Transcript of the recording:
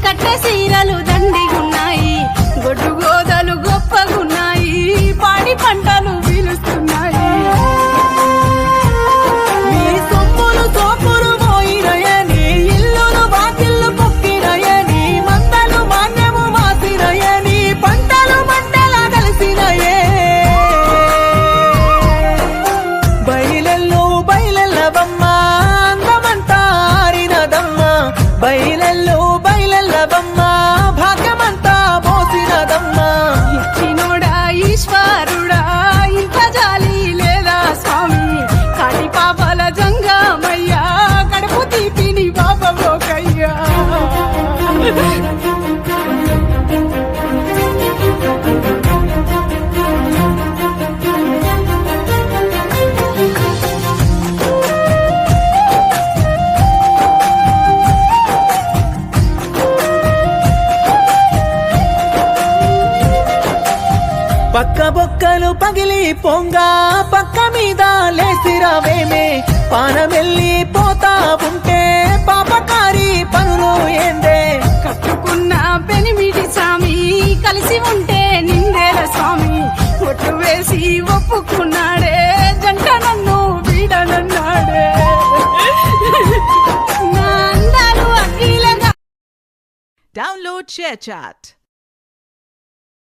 కట్టె సీరలు దండిగున్నాయి, గొడ్డు గోదలు గొప్పగున్నాయి, పాడి పంటలు పిలుస్తున్నాయి. మీ సొమ్ములు తోపులు మోయినయని, ఇల్లులు బాకిళ్ళు పొక్కినయని, మందలు మాన్యము మాసినయని, పంటలు మంటలా కలిసినయే. బయలెల్లు బయలెల్లవమ్మ అందమంతా ఆరినదమ్మ, బయలెల్లు బయలెల్లవమ్మ భాగ్యమంతా మోసినదమ్మ. ఇచ్చినోడా ఈశ్వరుడా ఇంత జాలి లేదా స్వామి, కాటి పాపల జంగమయ్యా కడుపు తీపిని బాబోకయ్యా. పక్క బొక్కలు పగిలి పొంగా పక్క మీద లేసిరావేమే, పానమెల్లి పోతా ఉంటే పాపకారి పనులు ఏందే. కట్టుకున్న పెనిమిటి స్వామి కలిసి ఉంటే నిందేల స్వామి, ఒట్టు వేసి ఒప్పుకున్నాడే జంట నన్ను వీడనన్నాడే. నా అందాలు అఖిలగా Download ShareChat.